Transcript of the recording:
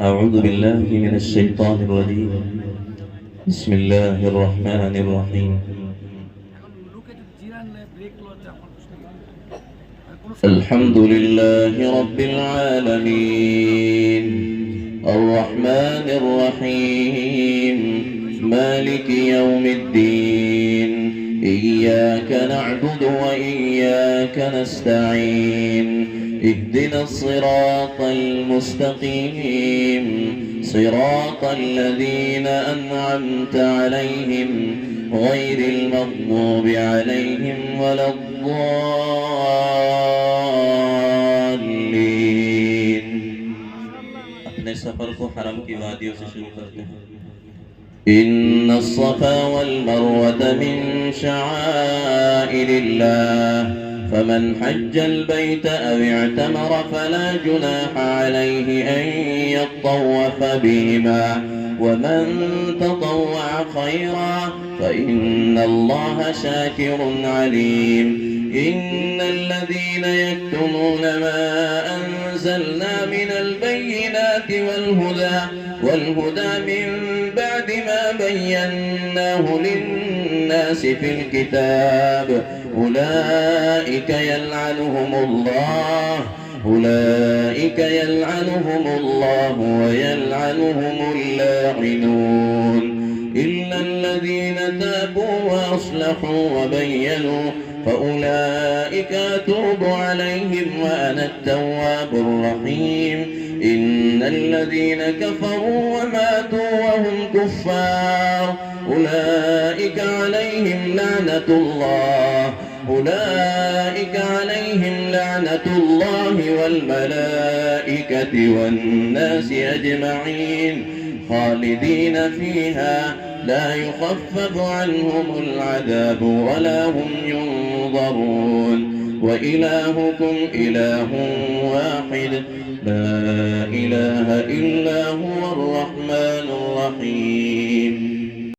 أعوذ بالله من الشيطان الرجيم. بسم الله الرحمن الرحيم. الحمد لله رب العالمين الرحمن الرحيم مالك يوم الدين إياك نعبد وإياك نستعين اهدنا الصراط المستقيم صراط الذين أنعمت عليهم غير المغضوب عليهم ولا الضالين. अपने सफर को हरम की वादियों से शुरू करते हैं। إن الصفا والمروة من شعائر الله فمن حج البيت أو اعتمر فلا جناح عليه أن يطوف بهما ومن تطوع خيرا فإن الله شاكر عليم. إن الذين يكتمون ما أنزلنا من البينات والهدى من بعد ما بيناه للناس في الكتاب أولئك يلعنهم الله ويلعنهم اللاعنون إلا الذين تابوا وأصلحوا وبينوا فأولئك أتوب عليهم وأنا التواب الرحيم. إن الذين كفروا وماتوا وهم كفار أولئك عليهم لعنة الله والملائكة والناس أجمعين خالدين فيها لا يخفف عنهم العذاب ولا هم ينظرون وإلهكم إله واحد لا إله إلا هو الرحمن الرحيم.